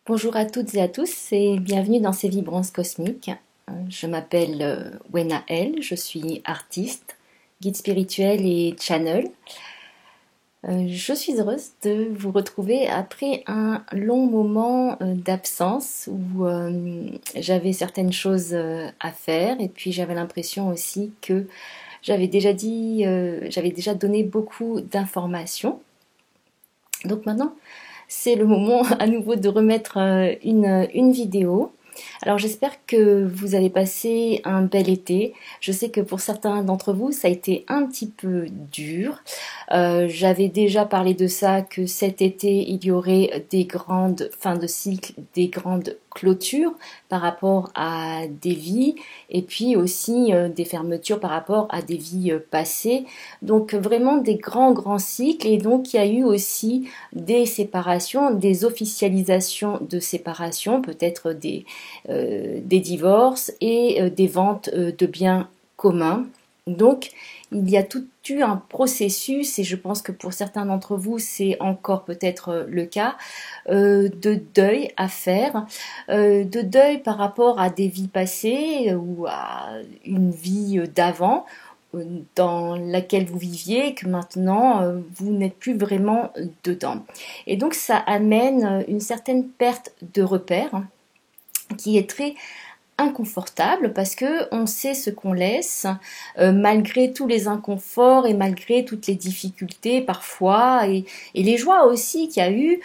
Bonjour à toutes et à tous et bienvenue dans ces vibrances cosmiques. Je m'appelle Wena L, je suis artiste, guide spirituel et channel. Je suis heureuse de vous retrouver après un long moment d'absence où j'avais certaines choses à faire et puis j'avais l'impression aussi que j'avais déjà donné beaucoup d'informations. Donc maintenant, c'est le moment à nouveau de remettre une vidéo. Alors j'espère que vous avez passé un bel été. Je sais que pour certains d'entre vous, ça a été un petit peu dur. J'avais déjà parlé de ça, que cet été, il y aurait des grandes fins de cycle, des grandes clôtures par rapport à des vies et puis aussi des fermetures par rapport à des vies passées. Donc vraiment des grands cycles et donc il y a eu aussi des séparations, des officialisations de séparation, peut-être des divorces et des ventes de biens communs. Donc, il y a tout eu un processus, et je pense que pour certains d'entre vous, c'est encore peut-être le cas, de deuil à faire, de deuil par rapport à des vies passées ou à une vie d'avant, dans laquelle vous viviez, que maintenant vous n'êtes plus vraiment dedans. Et donc ça amène une certaine perte de repères qui est très inconfortable parce que on sait ce qu'on laisse malgré tous les inconforts et malgré toutes les difficultés parfois et les joies aussi qu'il y a eu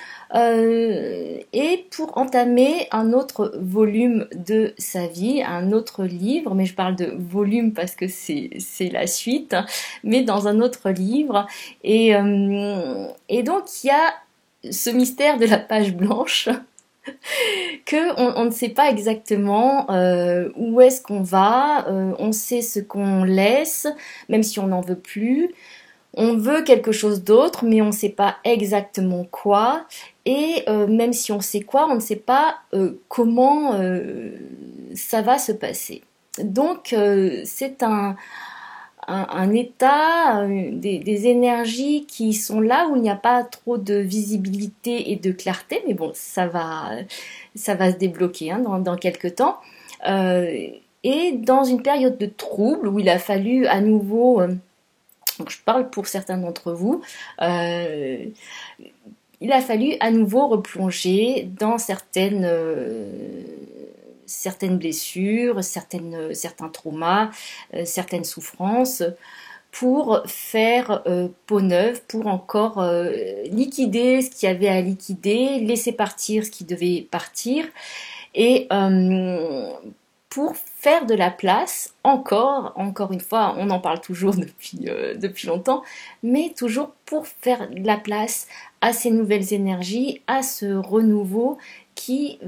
et pour entamer un autre volume de sa vie, un autre livre, mais je parle de volume parce que c'est la suite, mais dans un autre livre et donc il y a ce mystère de la page blanche que on ne sait pas exactement où est-ce qu'on va, on sait ce qu'on laisse, même si on n'en veut plus. On veut quelque chose d'autre, mais on ne sait pas exactement quoi. Et même si on sait quoi, on ne sait pas comment ça va se passer. Donc c'est un état, des énergies qui sont là où il n'y a pas trop de visibilité et de clarté, mais bon, ça va se débloquer hein, dans quelques temps. Et dans une période de trouble où il a fallu à nouveau, donc je parle pour certains d'entre vous, il a fallu à nouveau replonger dans certaines blessures, certains traumas, certaines souffrances, pour faire peau neuve, pour encore liquider ce qu'il y avait à liquider, laisser partir ce qui devait partir, et pour faire de la place, encore une fois, on en parle toujours depuis longtemps, mais toujours pour faire de la place à ces nouvelles énergies, à ce renouveau qui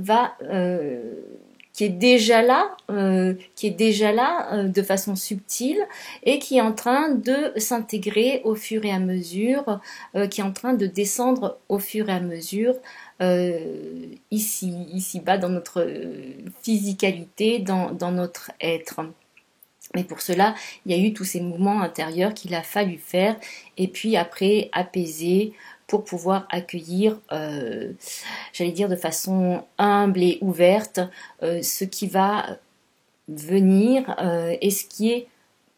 est déjà là, de façon subtile et qui est en train de s'intégrer au fur et à mesure, qui est en train de descendre au fur et à mesure ici-bas dans notre physicalité, dans notre être. Mais pour cela, il y a eu tous ces mouvements intérieurs qu'il a fallu faire et puis après apaiser pour pouvoir accueillir, j'allais dire de façon humble et ouverte, ce qui va venir et ce qui est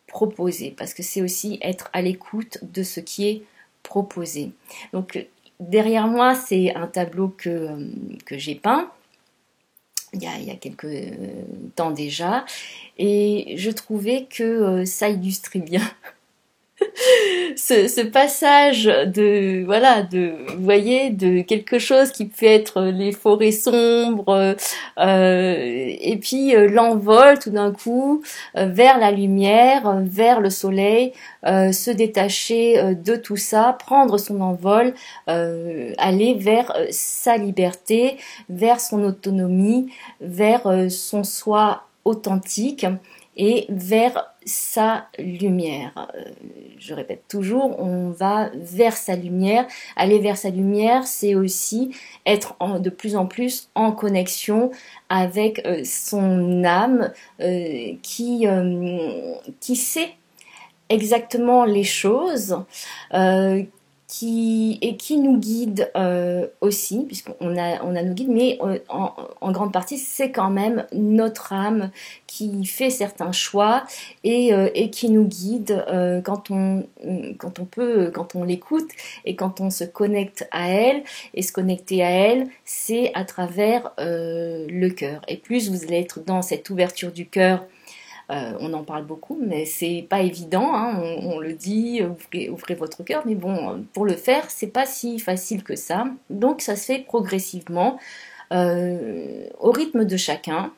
proposé. Parce que c'est aussi être à l'écoute de ce qui est proposé. Donc derrière moi, c'est un tableau que j'ai peint il y a quelques temps déjà, et je trouvais que ça illustrait bien ce passage vous voyez, de quelque chose qui peut être les forêts sombres, et puis l'envol tout d'un coup vers la lumière, vers le soleil, se détacher de tout ça, prendre son envol, aller vers sa liberté, vers son autonomie, vers son soi authentique et vers sa lumière. Je répète toujours, on va vers sa lumière. Aller vers sa lumière, c'est aussi être de plus en plus en connexion avec son âme qui sait exactement les choses, qui nous guide aussi, puisqu'on a nos guides, mais en grande partie, c'est quand même notre âme qui fait certains choix et qui nous guide quand on l'écoute et quand on se connecte à elle. Et se connecter à elle, c'est à travers le cœur. Et plus vous allez être dans cette ouverture du cœur, on en parle beaucoup, mais c'est pas évident, hein, on le dit, ouvrez votre cœur, mais bon, pour le faire, c'est pas si facile que ça. Donc ça se fait progressivement, au rythme de chacun,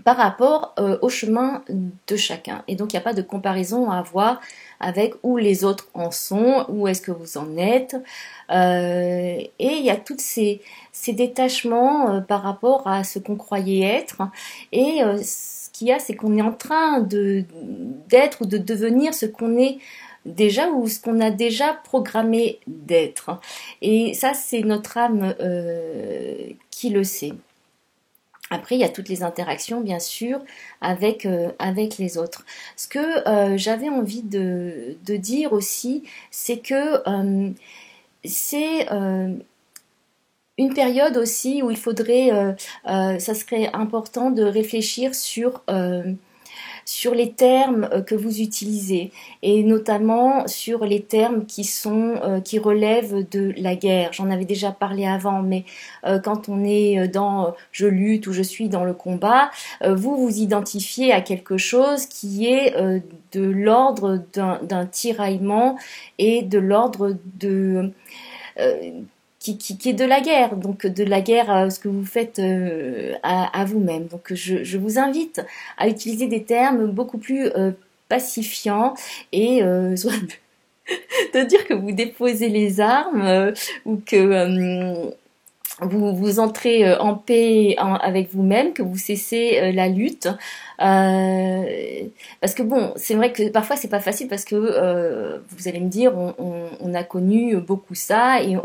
par rapport au chemin de chacun. Et donc il n'y a pas de comparaison à avoir avec où les autres en sont, où est-ce que vous en êtes. Et il y a tous ces détachements par rapport à ce qu'on croyait être. Et ce qu'il y a, c'est qu'on est en train d'être ou de devenir ce qu'on est déjà ou ce qu'on a déjà programmé d'être. Et ça, c'est notre âme qui le sait. Après, il y a toutes les interactions, bien sûr, avec les autres. Ce que j'avais envie de dire aussi, c'est que c'est une période aussi où il faudrait, ça serait important de réfléchir sur les termes que vous utilisez et notamment sur les termes qui relèvent de la guerre. J'en avais déjà parlé avant, mais quand on est dans je lutte ou je suis dans le combat, vous vous identifiez à quelque chose qui est de l'ordre d'un tiraillement et de l'ordre de qui est de la guerre, donc de la guerre, ce que vous faites à vous-même. Donc je vous invite à utiliser des termes beaucoup plus pacifiants et soit de dire que vous déposez les armes ou que vous entrez en paix avec vous-même, que vous cessez la lutte. Parce que bon, c'est vrai que parfois c'est pas facile parce que vous allez me dire, on a connu beaucoup ça et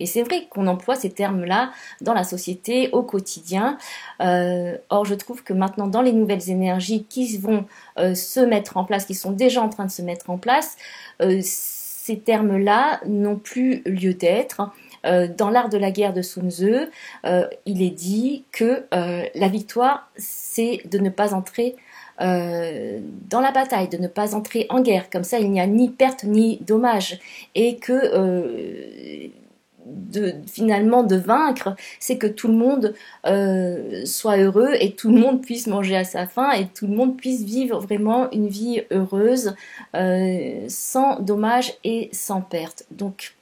c'est vrai qu'on emploie ces termes-là dans la société au quotidien. Or, je trouve que maintenant, dans les nouvelles énergies qui vont se mettre en place, qui sont déjà en train de se mettre en place, ces termes-là n'ont plus lieu d'être. Dans l'art de la guerre de Sun Tzu, il est dit que la victoire, c'est de ne pas entrer dans la bataille, de ne pas entrer en guerre. Comme ça, il n'y a ni perte ni dommage. Et que finalement de vaincre, c'est que tout le monde soit heureux et tout le monde puisse manger à sa faim et tout le monde puisse vivre vraiment une vie heureuse, sans dommage et sans perte. Donc,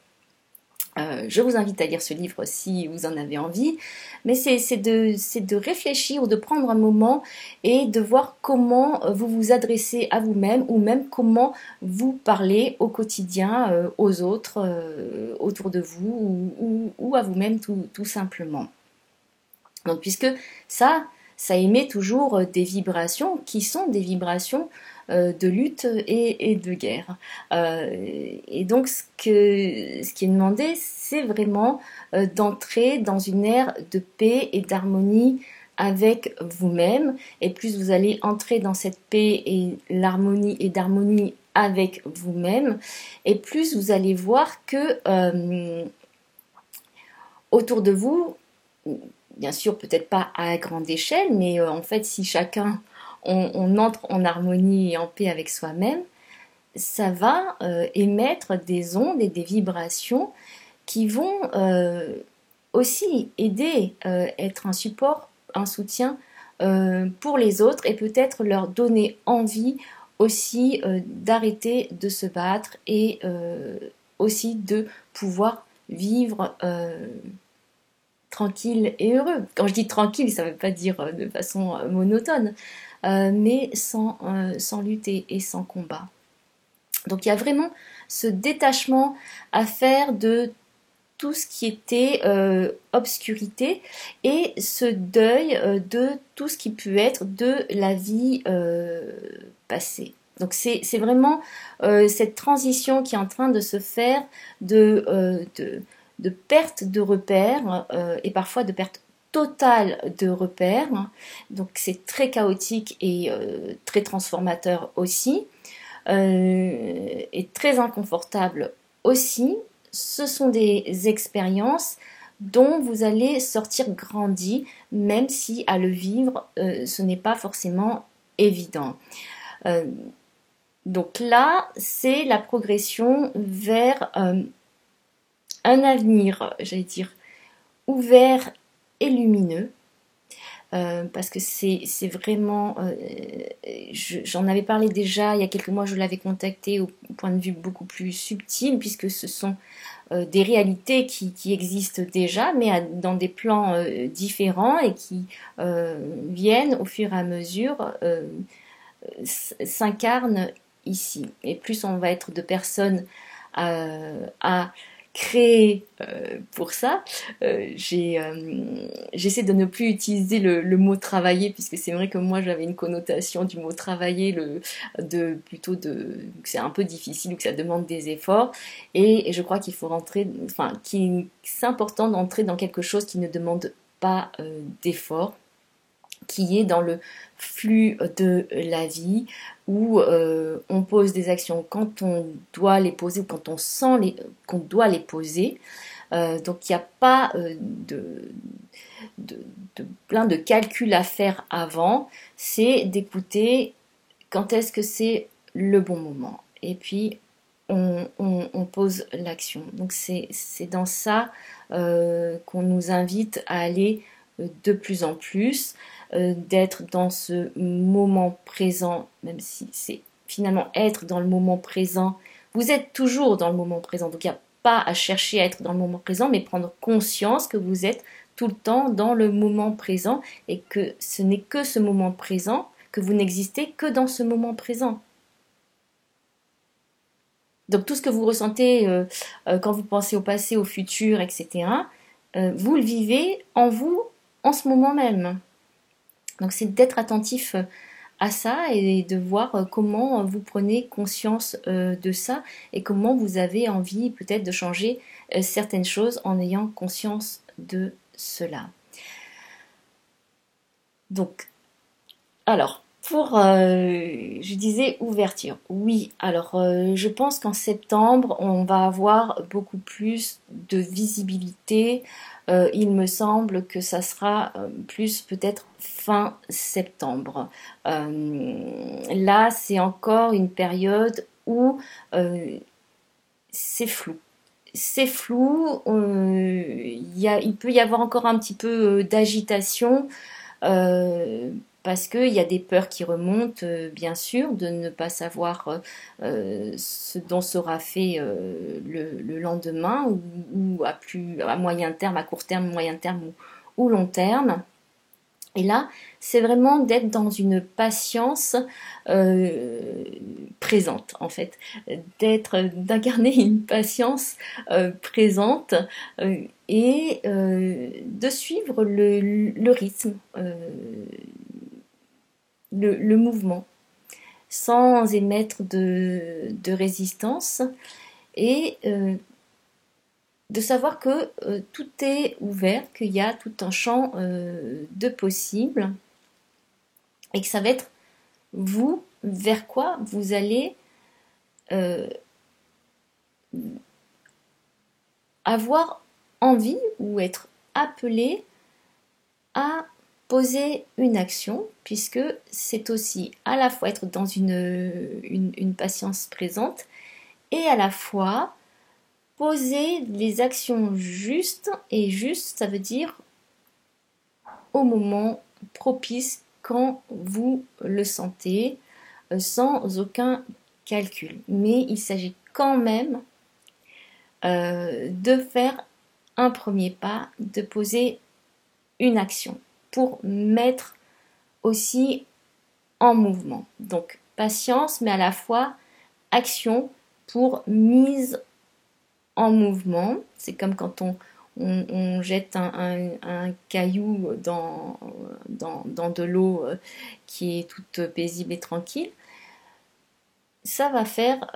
je vous invite à lire ce livre si vous en avez envie, mais c'est de réfléchir ou de prendre un moment et de voir comment vous vous adressez à vous-même ou même comment vous parlez au quotidien aux autres autour de vous ou à vous-même tout simplement. Donc puisque ça émet toujours des vibrations qui sont des vibrations de lutte et de guerre. Et donc ce qui est demandé, c'est vraiment d'entrer dans une ère de paix et d'harmonie avec vous-même. Et plus vous allez entrer dans cette paix et l'harmonie et d'harmonie avec vous-même, et plus vous allez voir que autour de vous, bien sûr peut-être pas à grande échelle, mais en fait si chacun on entre en harmonie et en paix avec soi-même, ça va émettre des ondes et des vibrations qui vont aussi aider, être un support, un soutien pour les autres et peut-être leur donner envie aussi d'arrêter de se battre et aussi de pouvoir vivre tranquille et heureux. Quand je dis tranquille, ça ne veut pas dire de façon monotone, mais sans lutter et sans combat. Donc il y a vraiment ce détachement à faire de tout ce qui était obscurité et ce deuil de tout ce qui peut être de la vie passée. Donc c'est vraiment cette transition qui est en train de se faire de perte de repères et parfois de perte totale de repères. Donc c'est très chaotique et très transformateur aussi. Et très inconfortable aussi, ce sont des expériences dont vous allez sortir grandi, même si à le vivre, ce n'est pas forcément évident. Donc là, c'est la progression vers un avenir, j'allais dire, ouvert et lumineux. Parce que c'est vraiment, j'en avais parlé déjà il y a quelques mois, je l'avais contacté au point de vue beaucoup plus subtil, puisque ce sont des réalités qui existent déjà, mais dans des plans différents et qui viennent au fur et à mesure s'incarnent ici. Et plus on va être de personnes à créer pour ça, j'essaie de ne plus utiliser le mot travailler, puisque c'est vrai que moi j'avais une connotation du mot travailler plutôt que c'est un peu difficile ou que ça demande des efforts, et je crois qu'il faut rentrer, enfin c'est important d'entrer dans quelque chose qui ne demande pas d'efforts, qui est dans le flux de la vie, où on pose des actions quand on doit les poser ou quand on sent qu'on doit les poser. Donc il n'y a pas plein de calculs à faire avant, c'est d'écouter quand est-ce que c'est le bon moment. Et puis on pose l'action. Donc c'est dans ça qu'on nous invite à aller de plus en plus, d'être dans ce moment présent, même si c'est finalement être dans le moment présent. Vous êtes toujours dans le moment présent, donc il n'y a pas à chercher à être dans le moment présent, mais prendre conscience que vous êtes tout le temps dans le moment présent et que ce n'est que ce moment présent, que vous n'existez que dans ce moment présent. Donc tout ce que vous ressentez quand vous pensez au passé, au futur, etc., vous le vivez en vous en ce moment même. Donc c'est d'être attentif à ça et de voir comment vous prenez conscience de ça et comment vous avez envie peut-être de changer certaines choses en ayant conscience de cela. Donc, alors, je disais ouverture. Oui, alors je pense qu'en septembre, on va avoir beaucoup plus de visibilité. Il me semble que ça sera plus peut-être fin septembre. Là, c'est encore une période où c'est flou. C'est flou, il peut y avoir encore un petit peu d'agitation. Parce qu'il y a des peurs qui remontent, bien sûr, de ne pas savoir ce dont sera fait le lendemain, ou à moyen terme, à court terme, moyen terme ou long terme. Et là, c'est vraiment d'être dans une patience présente, en fait, d'incarner une patience présente et de suivre le rythme, le mouvement, sans émettre de résistance et de savoir que tout est ouvert, qu'il y a tout un champ de possibles et que ça va être vous vers quoi vous allez avoir envie ou être appelé à poser une action, puisque c'est aussi à la fois être dans une patience présente et à la fois poser les actions justes, et juste ça veut dire au moment propice quand vous le sentez, sans aucun calcul. Mais il s'agit quand même de faire un premier pas, de poser une action pour mettre aussi en mouvement. Donc patience, mais à la fois action pour mise en mouvement. C'est comme quand on jette un caillou dans de l'eau qui est toute paisible et tranquille. Ça va faire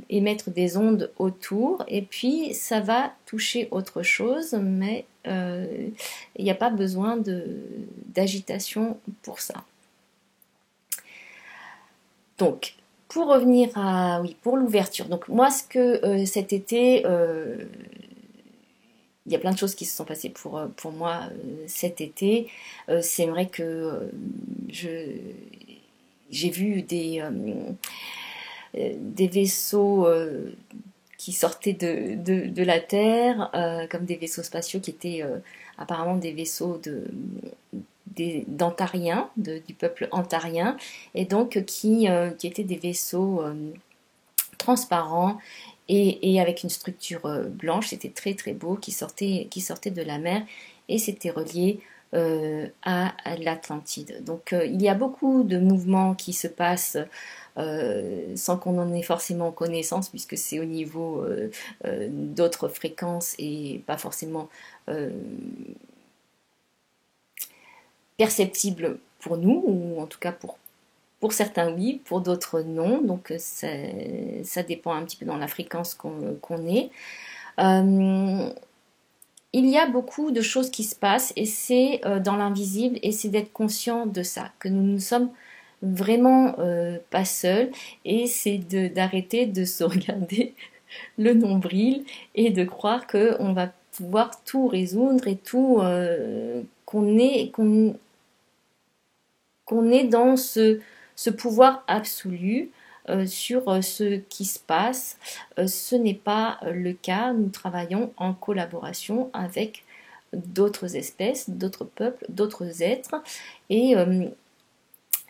émettre des ondes autour et puis ça va toucher autre chose, mais il n'y a pas besoin d'agitation pour ça. Donc, pour revenir à, oui, pour l'ouverture. Donc moi, ce que cet été, il y a plein de choses qui se sont passées pour moi cet été. C'est vrai que je, j'ai vu des vaisseaux qui sortaient de la Terre, comme des vaisseaux spatiaux qui étaient apparemment des vaisseaux d'Antariens, du peuple antarien, et donc qui étaient des vaisseaux transparents et avec une structure blanche. C'était très très beau, qui sortait de la mer et c'était relié à l'Atlantide. Donc il y a beaucoup de mouvements qui se passent sans qu'on en ait forcément connaissance, puisque c'est au niveau d'autres fréquences et pas forcément euh, perceptible pour nous, ou en tout cas pour certains oui, pour d'autres non. Donc ça dépend un petit peu dans la fréquence qu'on est. Euh, il y a beaucoup de choses qui se passent et c'est dans l'invisible et c'est d'être conscient de ça, que nous ne sommes vraiment pas seuls et c'est d'arrêter de se regarder le nombril et de croire qu'on va pouvoir tout résoudre et tout qu'on est dans ce pouvoir absolu sur ce qui se passe. Ce n'est pas le cas. Nous travaillons en collaboration avec d'autres espèces, d'autres peuples, d'autres êtres. Et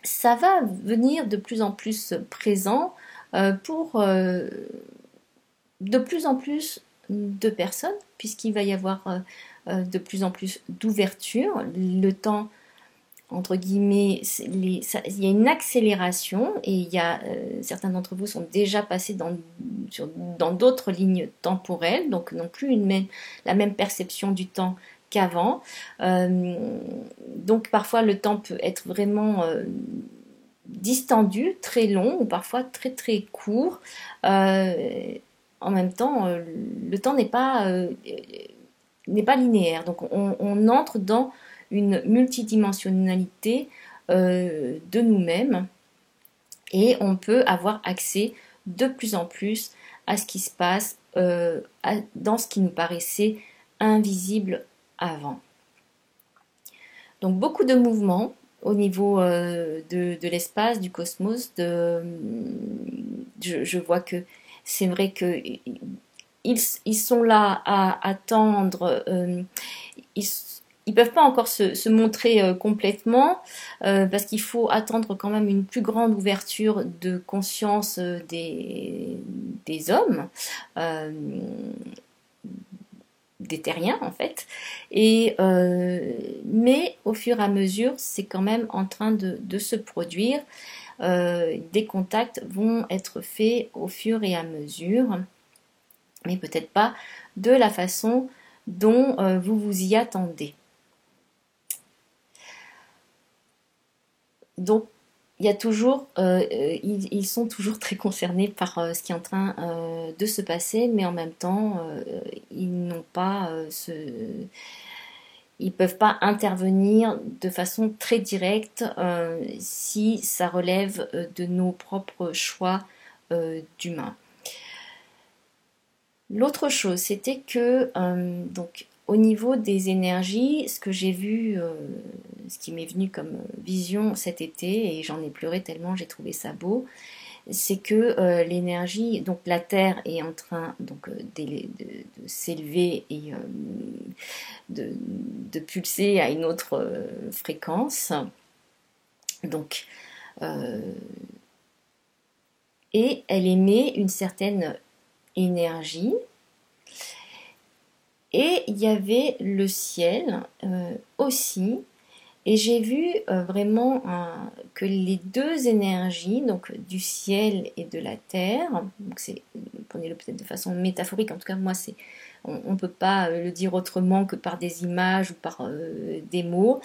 ça va venir de plus en plus présent pour de plus en plus de personnes, puisqu'il va y avoir de plus en plus d'ouverture. Le temps entre guillemets, il y a une accélération et certains d'entre vous sont déjà passés dans d'autres lignes temporelles, donc n'ont plus la même perception du temps qu'avant. Donc parfois le temps peut être vraiment distendu, très long ou parfois très très court. En même temps, le temps n'est pas linéaire, donc on entre dans une multidimensionnalité de nous-mêmes et on peut avoir accès de plus en plus à ce qui se passe dans ce qui nous paraissait invisible avant. Donc beaucoup de mouvements au niveau de l'espace, du cosmos. Je vois que c'est vrai que ils sont là à attendre. Ils peuvent pas encore se montrer complètement parce qu'il faut attendre quand même une plus grande ouverture de conscience des hommes, des terriens en fait. Mais au fur et à mesure, c'est quand même en train de se produire. Des contacts vont être faits au fur et à mesure, mais peut-être pas de la façon dont vous vous y attendez. Donc, il y a toujours, ils sont toujours très concernés par ce qui est en train de se passer, mais en même temps, ils n'ont pas ils peuvent pas intervenir de façon très directe si ça relève de nos propres choix d'humains. L'autre chose, c'était que donc au niveau des énergies, ce que j'ai vu, ce qui m'est venu comme vision cet été, et j'en ai pleuré tellement j'ai trouvé ça beau, c'est que l'énergie, donc la Terre est en train donc de s'élever et de pulser à une autre fréquence. Donc, et elle émet une certaine énergie. Et il y avait le ciel aussi. Et j'ai vu vraiment que les deux énergies, donc du ciel et de la terre, donc prenez-le peut-être de façon métaphorique, en tout cas moi on ne peut pas le dire autrement que par des images ou par des mots,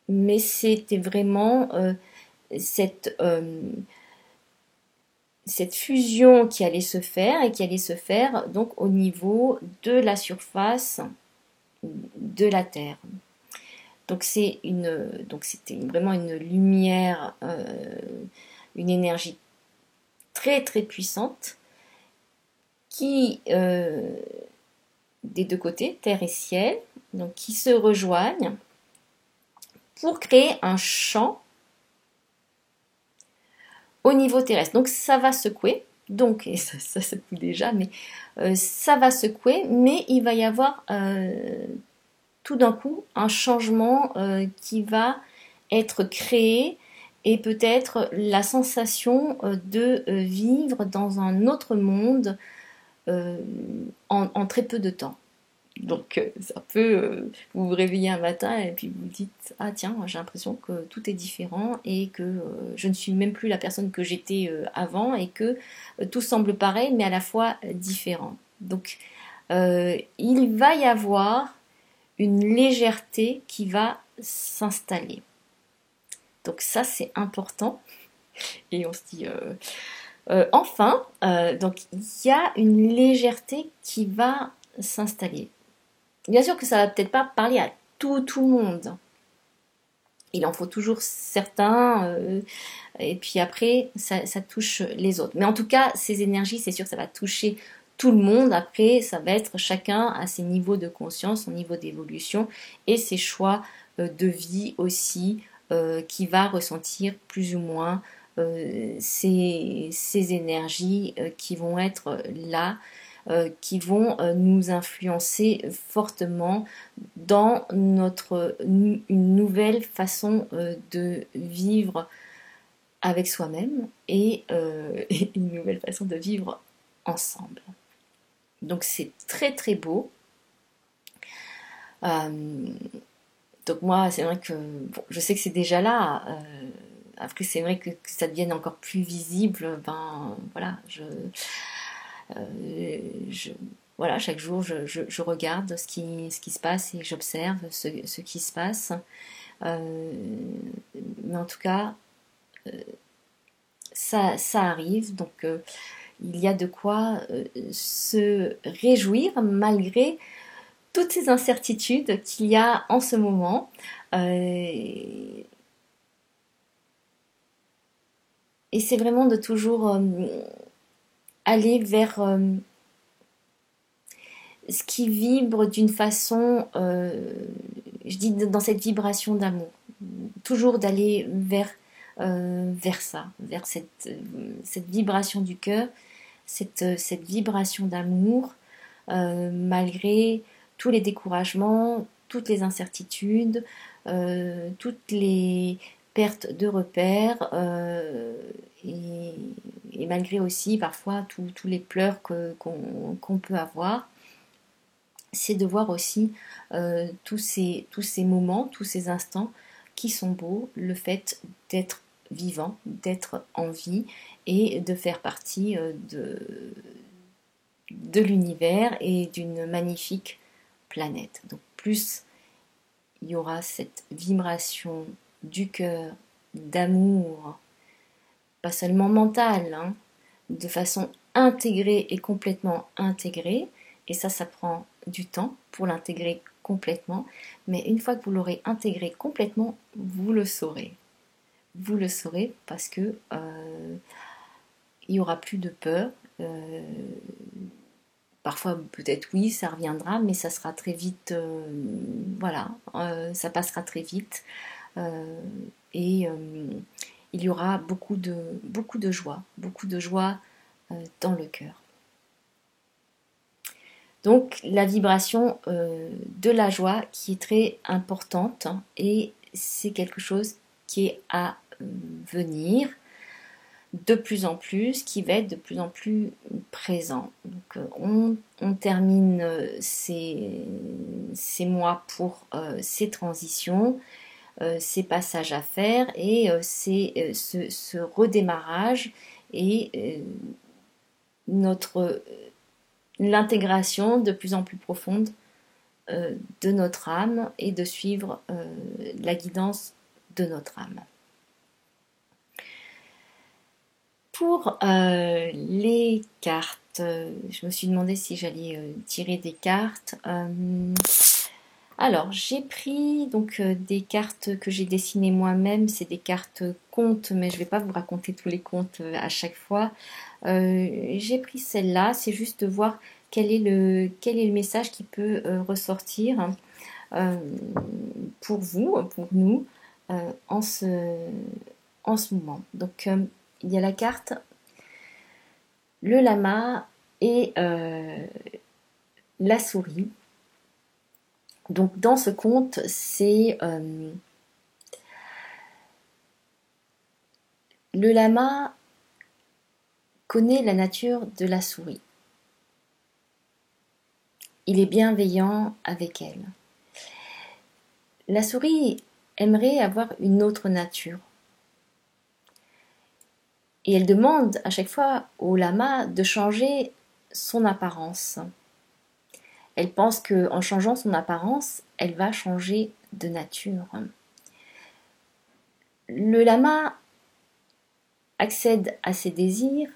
mais c'était vraiment cette fusion qui allait se faire et qui allait se faire donc au niveau de la surface de la Terre. Donc c'était vraiment une lumière, une énergie très très puissante qui, des deux côtés, terre et ciel, donc qui se rejoignent pour créer un champ au niveau terrestre. Donc ça va secouer, donc et ça secoue déjà, mais ça va secouer, mais il va y avoir tout d'un coup un changement qui va être créé et peut-être la sensation de vivre dans un autre monde en très peu de temps. Donc ça peut vous vous réveiller un matin et puis vous dites ah tiens j'ai l'impression que tout est différent et que je ne suis même plus la personne que j'étais avant et que tout semble pareil mais à la fois différent. Donc il va y avoir une légèreté qui va s'installer. Donc ça c'est important et on se dit enfin donc il y a une légèreté qui va s'installer. Bien sûr que ça va peut-être pas parler à tout le monde. Il en faut toujours certains, et puis après, ça touche les autres. Mais en tout cas, ces énergies, c'est sûr que ça va toucher tout le monde. Après, ça va être chacun à ses niveaux de conscience, son niveau d'évolution et ses choix de vie aussi, qui va ressentir plus ou moins ces énergies qui vont être là qui vont nous influencer fortement dans une nouvelle façon de vivre avec soi-même et une nouvelle façon de vivre ensemble. Donc c'est très très beau. Donc moi c'est vrai que bon, je sais que c'est déjà là. Après c'est vrai que ça devienne encore plus visible. Ben voilà, je, voilà, chaque jour, je regarde ce qui se passe et j'observe ce qui se passe. Mais en tout cas, ça arrive. Donc, il y a de quoi se réjouir malgré toutes ces incertitudes qu'il y a en ce moment. Et c'est vraiment de toujours aller vers ce qui vibre d'une façon, je dis dans cette vibration d'amour. Toujours d'aller vers ça, vers cette vibration du cœur, cette vibration d'amour, malgré tous les découragements, toutes les incertitudes, toutes les pertes de repères, et malgré aussi parfois tous les pleurs qu'on peut avoir. C'est de voir aussi tous ces moments, tous ces instants qui sont beaux, le fait d'être vivant, d'être en vie et de faire partie de l'univers et d'une magnifique planète. Donc plus il y aura cette vibration du cœur, d'amour, pas seulement mentale, hein, de façon intégrée et complètement intégrée, et ça prend du temps pour l'intégrer complètement, mais une fois que vous l'aurez intégré complètement, vous le saurez. Vous le saurez parce que il n'y aura plus de peur. Parfois, peut-être oui, ça reviendra, mais ça sera très vite. Voilà, ça passera très vite. Et il y aura beaucoup de joie dans le cœur. Donc la vibration de la joie qui est très importante et c'est quelque chose qui est à venir de plus en plus, qui va être de plus en plus présent. Donc on termine ces mois pour ces transitions, ces passages à faire et c'est ce redémarrage et l'intégration de plus en plus profonde de notre âme et de suivre la guidance de notre âme. Pour les cartes, je me suis demandé si j'allais tirer des cartes. Alors, j'ai pris donc des cartes que j'ai dessinées moi-même. C'est des cartes contes, mais je ne vais pas vous raconter tous les contes à chaque fois. J'ai pris celle-là, c'est juste de voir quel est le message qui peut ressortir euh, pour vous, pour nous, euh, en ce, en ce moment. Donc, il y a la carte, le lama et la souris. Donc, dans ce conte, c'est le lama connaît la nature de la souris. Il est bienveillant avec elle. La souris aimerait avoir une autre nature. Et elle demande à chaque fois au lama de changer son apparence. Elle pense qu'en changeant son apparence, elle va changer de nature. Le lama accède à ses désirs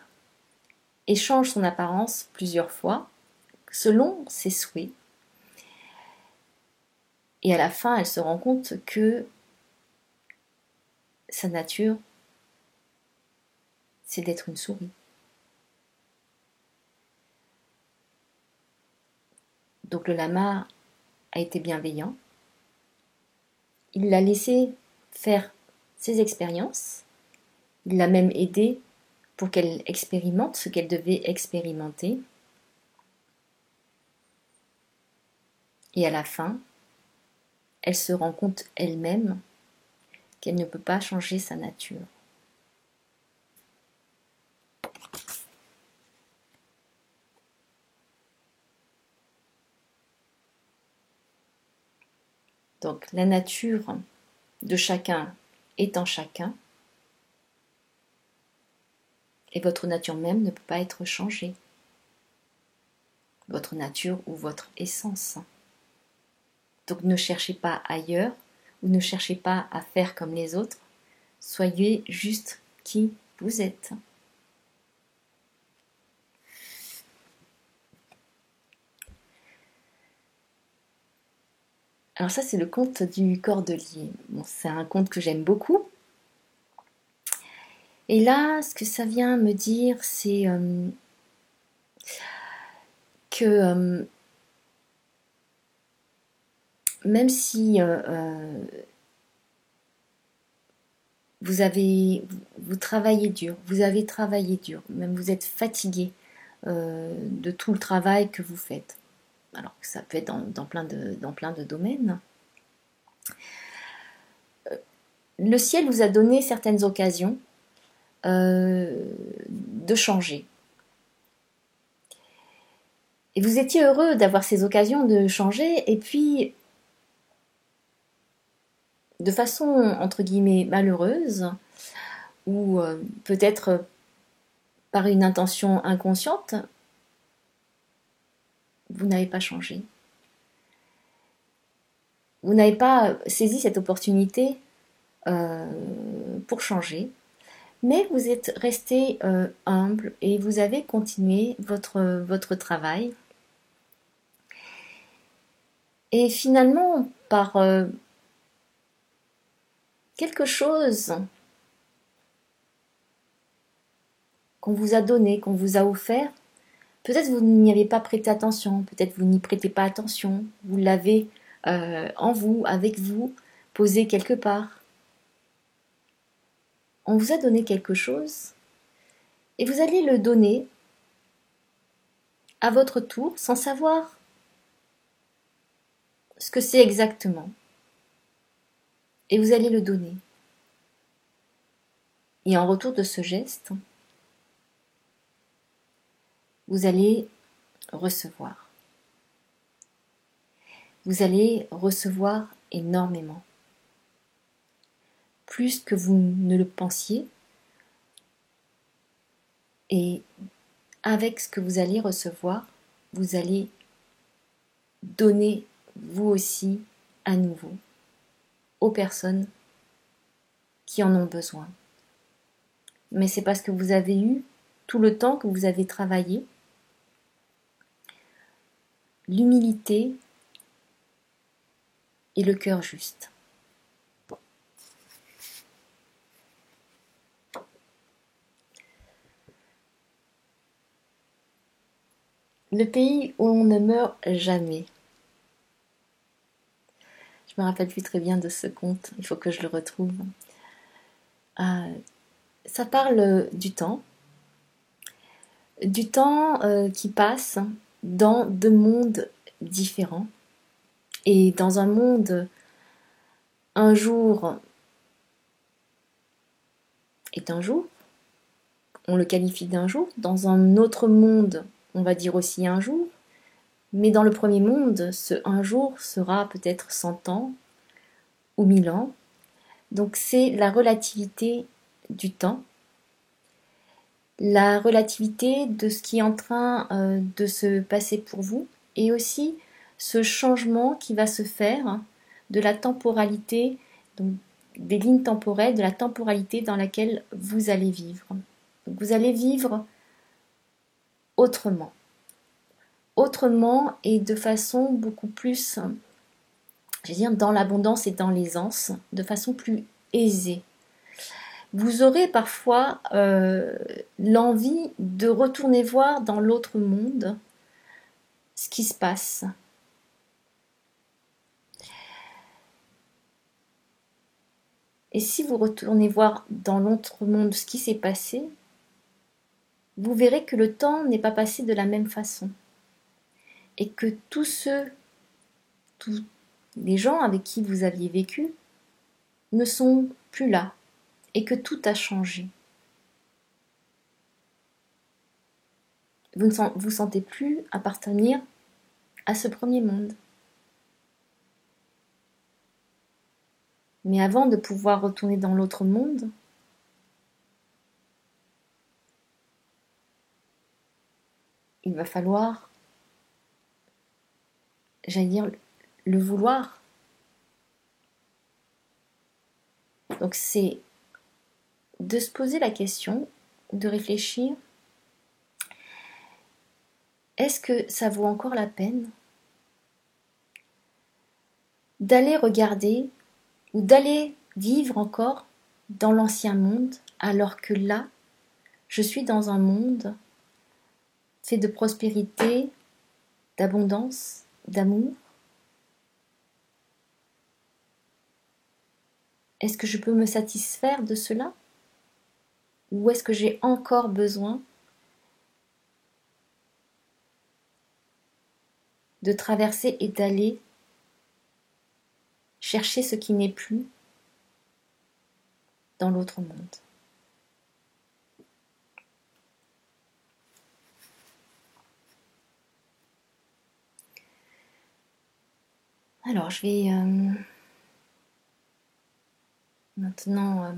et change son apparence plusieurs fois, selon ses souhaits. Et à la fin, elle se rend compte que sa nature, c'est d'être une souris. Donc le lama a été bienveillant. Il l'a laissé faire ses expériences. Il l'a même aidée pour qu'elle expérimente ce qu'elle devait expérimenter. Et à la fin, elle se rend compte elle-même qu'elle ne peut pas changer sa nature. Donc la nature de chacun est en chacun, et votre nature même ne peut pas être changée. Votre nature ou votre essence. Donc ne cherchez pas ailleurs, ou ne cherchez pas à faire comme les autres. Soyez juste qui vous êtes. Alors ça, c'est le conte du cordelier. Bon, c'est un conte que j'aime beaucoup. Et là, ce que ça vient me dire, c'est que même si vous travaillez dur, vous avez travaillé dur, même vous êtes fatigué de tout le travail que vous faites, alors que ça peut être dans plein de domaines, le ciel vous a donné certaines occasions de changer. Et vous étiez heureux d'avoir ces occasions de changer, et puis, de façon, entre guillemets, malheureuse, ou peut-être par une intention inconsciente, vous n'avez pas changé. Vous n'avez pas saisi cette opportunité pour changer, mais vous êtes resté humble et vous avez continué votre travail. Et finalement, par quelque chose qu'on vous a donné, qu'on vous a offert, peut-être vous n'y avez pas prêté attention, peut-être vous n'y prêtez pas attention, vous l'avez en vous, avec vous, posé quelque part. On vous a donné quelque chose et vous allez le donner à votre tour sans savoir ce que c'est exactement. Et vous allez le donner. Et en retour de ce geste, vous allez recevoir. Vous allez recevoir énormément. Plus que vous ne le pensiez. Et avec ce que vous allez recevoir, vous allez donner vous aussi à nouveau aux personnes qui en ont besoin. Mais c'est parce que vous avez eu tout le temps que vous avez travaillé, l'humilité et le cœur juste. Le pays où l'on ne meurt jamais. Je me rappelle plus très bien de ce conte, il faut que je le retrouve. Ça parle du temps qui passe dans deux mondes différents. Et dans un monde, un jour est un jour, on le qualifie d'un jour. Dans un autre monde, on va dire aussi un jour. Mais dans le premier monde, ce un jour sera peut-être 100 ans ou 1000 ans. Donc c'est la relativité du temps, la relativité de ce qui est en train de se passer pour vous, et aussi ce changement qui va se faire de la temporalité, donc des lignes temporelles, de la temporalité dans laquelle vous allez vivre. Donc vous allez vivre autrement. Autrement et de façon beaucoup plus, je veux dire, dans l'abondance et dans l'aisance, de façon plus aisée. Vous aurez parfois l'envie de retourner voir dans l'autre monde ce qui se passe. Et si vous retournez voir dans l'autre monde ce qui s'est passé, vous verrez que le temps n'est pas passé de la même façon. Et que tous les gens avec qui vous aviez vécu ne sont plus là. Et que tout a changé. Vous ne vous sentez plus appartenir à ce premier monde. Mais avant de pouvoir retourner dans l'autre monde, il va falloir, j'allais dire, le vouloir. Donc c'est de se poser la question, de réfléchir, est-ce que ça vaut encore la peine d'aller regarder ou d'aller vivre encore dans l'ancien monde, alors que là, je suis dans un monde fait de prospérité, d'abondance, d'amour? Est-ce que je peux me satisfaire de cela? Ou est-ce que j'ai encore besoin de traverser et d'aller chercher ce qui n'est plus dans l'autre monde? Alors, je vais maintenant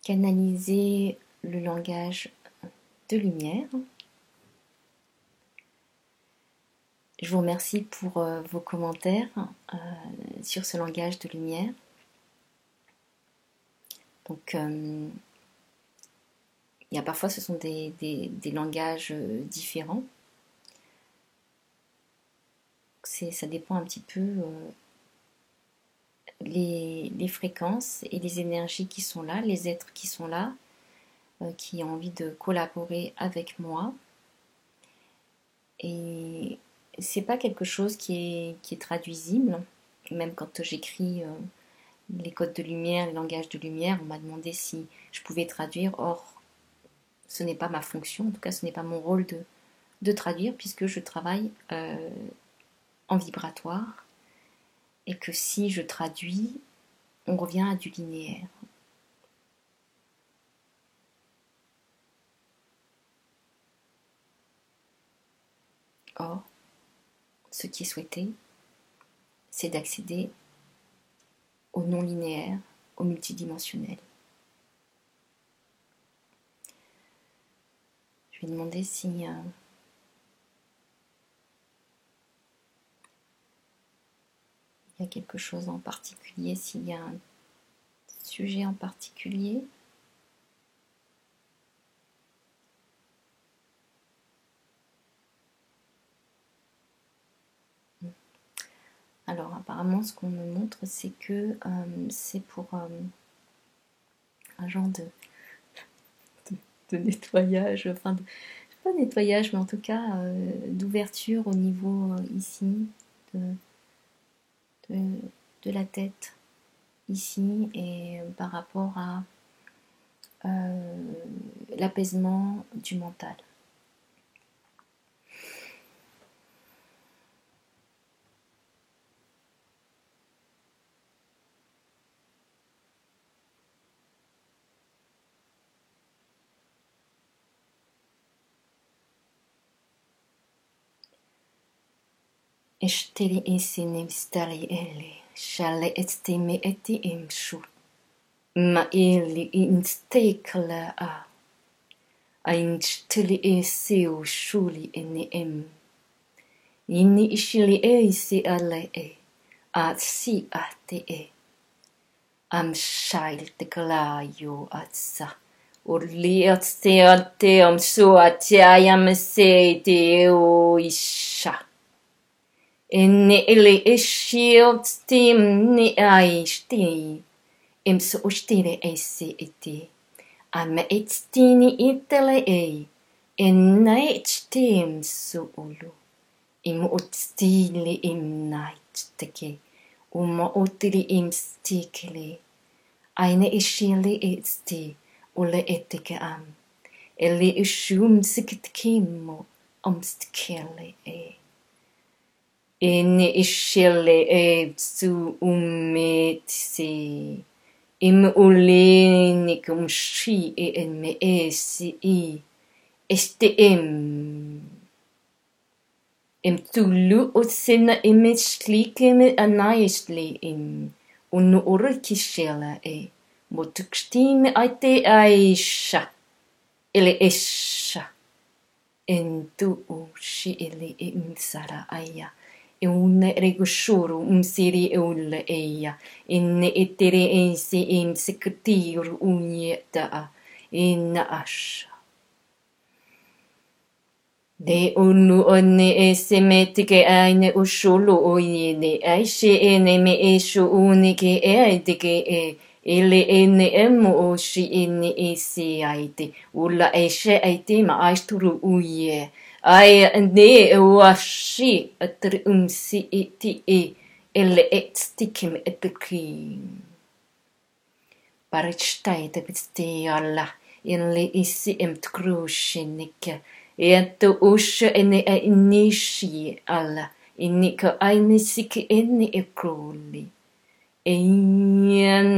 canaliser le langage de lumière. Je vous remercie pour vos commentaires sur ce langage de lumière. Donc, il y a parfois, ce sont des langages différents. Ça dépend un petit peu les fréquences et les énergies qui sont là, les êtres qui sont là, qui ont envie de collaborer avec moi. Et c'est pas quelque chose qui est traduisible. Même quand j'écris les codes de lumière, les langages de lumière, on m'a demandé si je pouvais traduire. Or, ce n'est pas ma fonction, en tout cas ce n'est pas mon rôle de traduire, puisque je travaille en vibratoire, et que si je traduis, on revient à du linéaire. Or, ce qui est souhaité, c'est d'accéder au non-linéaire, au multidimensionnel. Je vais demander si il y a quelque chose en particulier, s'il y a un sujet en particulier. Alors apparemment ce qu'on me montre c'est que c'est pour un genre de nettoyage, enfin pas nettoyage mais en tout cas d'ouverture au niveau ici de, de, de la tête ici et par rapport à l'apaisement du mental. Eshteli isinim stari eli, shale estime eti imshu, ma eli instekla a, ainshteli esiu shuli eni em, inni ishili eisi ale e, at si ate e, am shail te kalayo at sa, urli at te ate am su ate ayam se te o isha. Inni ili ishilt tim ni aishti, imsu ushtire eisi iti, ama itstini itele ei, inna ichtim suulu, imu utstili imnaichteke, uma utili imstikili, aine ishili itsti, ule etike am, ili ishum sikitkimo, omstkele ei. Inni ishele e su umetsi. Im ulenik shi e me esi i. Este im tulu o sena imeshlike me anaisli im. Unu urikishela e. Motukstime aite aisha. Ele esha. Entu u shi ele imsara aya. Un regushuru siri ulle eia, inne itere ensi im sekretir unjeta in asha. De unu onne esemetike aine ushulu oine, aishe ene me eshu unike eitike ele ene emu oshi ene esi aite, ulla eshe aite ma aisturu uye. Ai ne washi atri si iti ele etstikim etki. Paritstai te pitsti alla inle isi emtkrushinikke. Eto usha ene inishi alla inika ainisiki ene ekroli. Eyan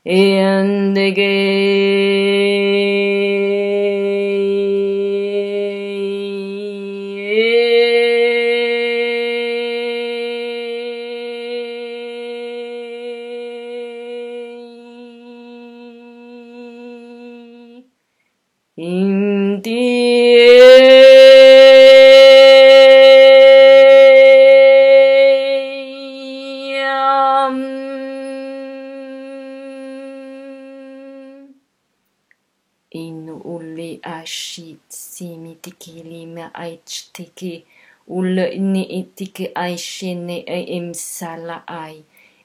and Inu uli ashit simitiki ma aichtiki ulle ni itiki aishene imsala ai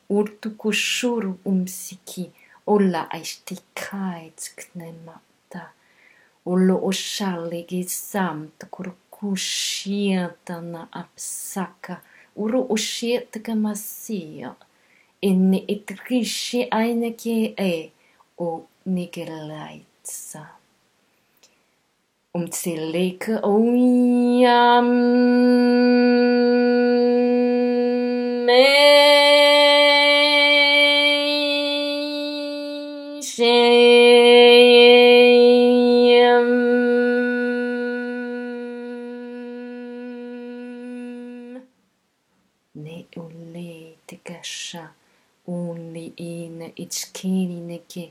urtukushuru umsiki ulla aishtikait knemata ullo oshali gisamt kurkushiata na apsaka uru ushieta kamasia inni itrishi aineke o nigelait. Tsileke oyam me sheyem ne ule tikasha only in ichkiri neke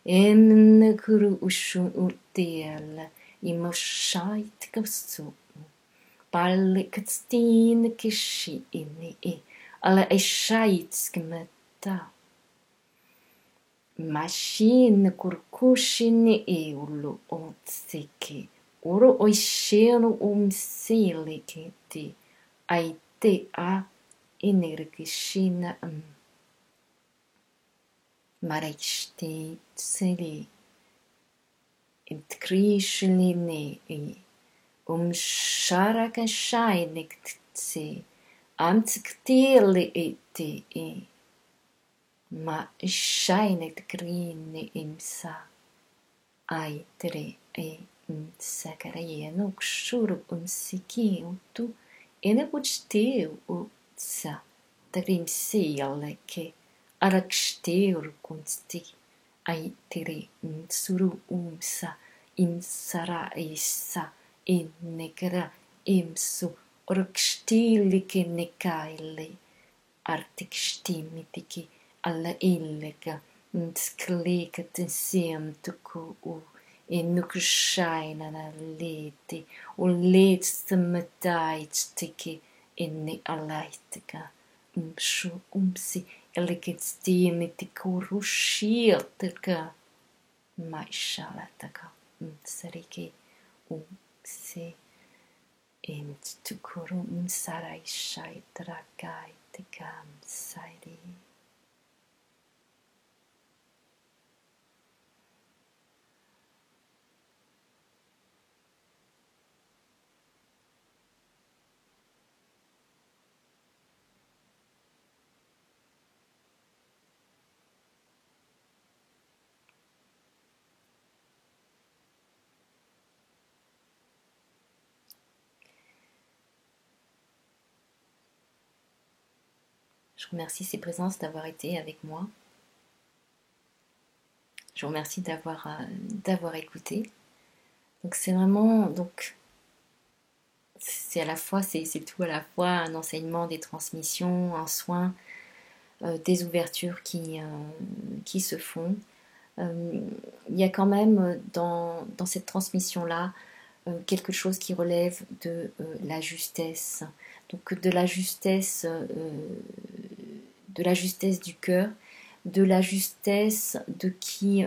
en kuru ushun utiel imoshait kasu parle katstin kishi ini ala eshait skmeta Machine kurkushini e ulu otseke. Oro oishelo umseleke te. Aite a energishina Marechti tseli. Imtkrishlini e. Sharaka shainektse. Amtktili ete e. Ma shainet green imsa. Aitere e sakarayen ukshur siki utu. Ene buchteu utsa. Tagrim sealeke. Arakshteur kunsti. Aitere suru umsa. Imsara isa. Innegra imsu. Orkstilike nekaile. Artikstimitiki. Alla illega. Sklika tensiem tuku u. Inukshina na leti. U leetstemetaitstiki. Inni alaitika. Umshu umsi. Eliketstimitiko rushieltika. Maishalataka. Sariki. Umsi. Tukuru sarai dragai tikam sairi. Je remercie ces présences d'avoir été avec moi. Je vous remercie d'avoir écouté. Donc c'est vraiment, c'est à la fois, c'est tout à la fois un enseignement, des transmissions, un soin, des ouvertures qui se font. Il y a quand même dans cette transmission-là quelque chose qui relève de la justesse. Donc de la justesse du cœur, de la justesse de qui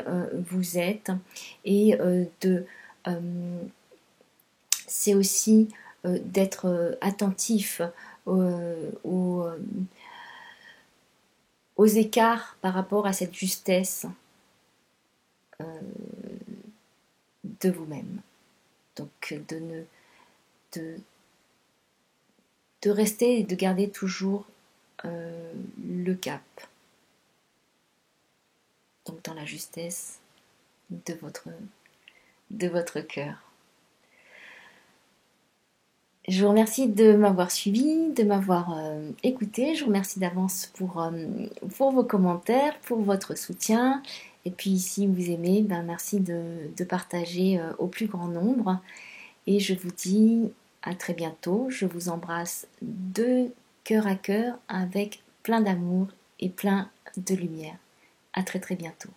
vous êtes et c'est aussi d'être attentif aux écarts par rapport à cette justesse de vous-même. Donc de rester et de garder toujours le cap. Donc dans la justesse de votre cœur. Je vous remercie de m'avoir suivi, de m'avoir écouté. Je vous remercie d'avance pour vos commentaires, pour votre soutien. Et puis si vous aimez, merci de partager au plus grand nombre. Et je vous dis à très bientôt. Je vous embrasse de cœur à cœur avec plein d'amour et plein de lumière. À très très bientôt.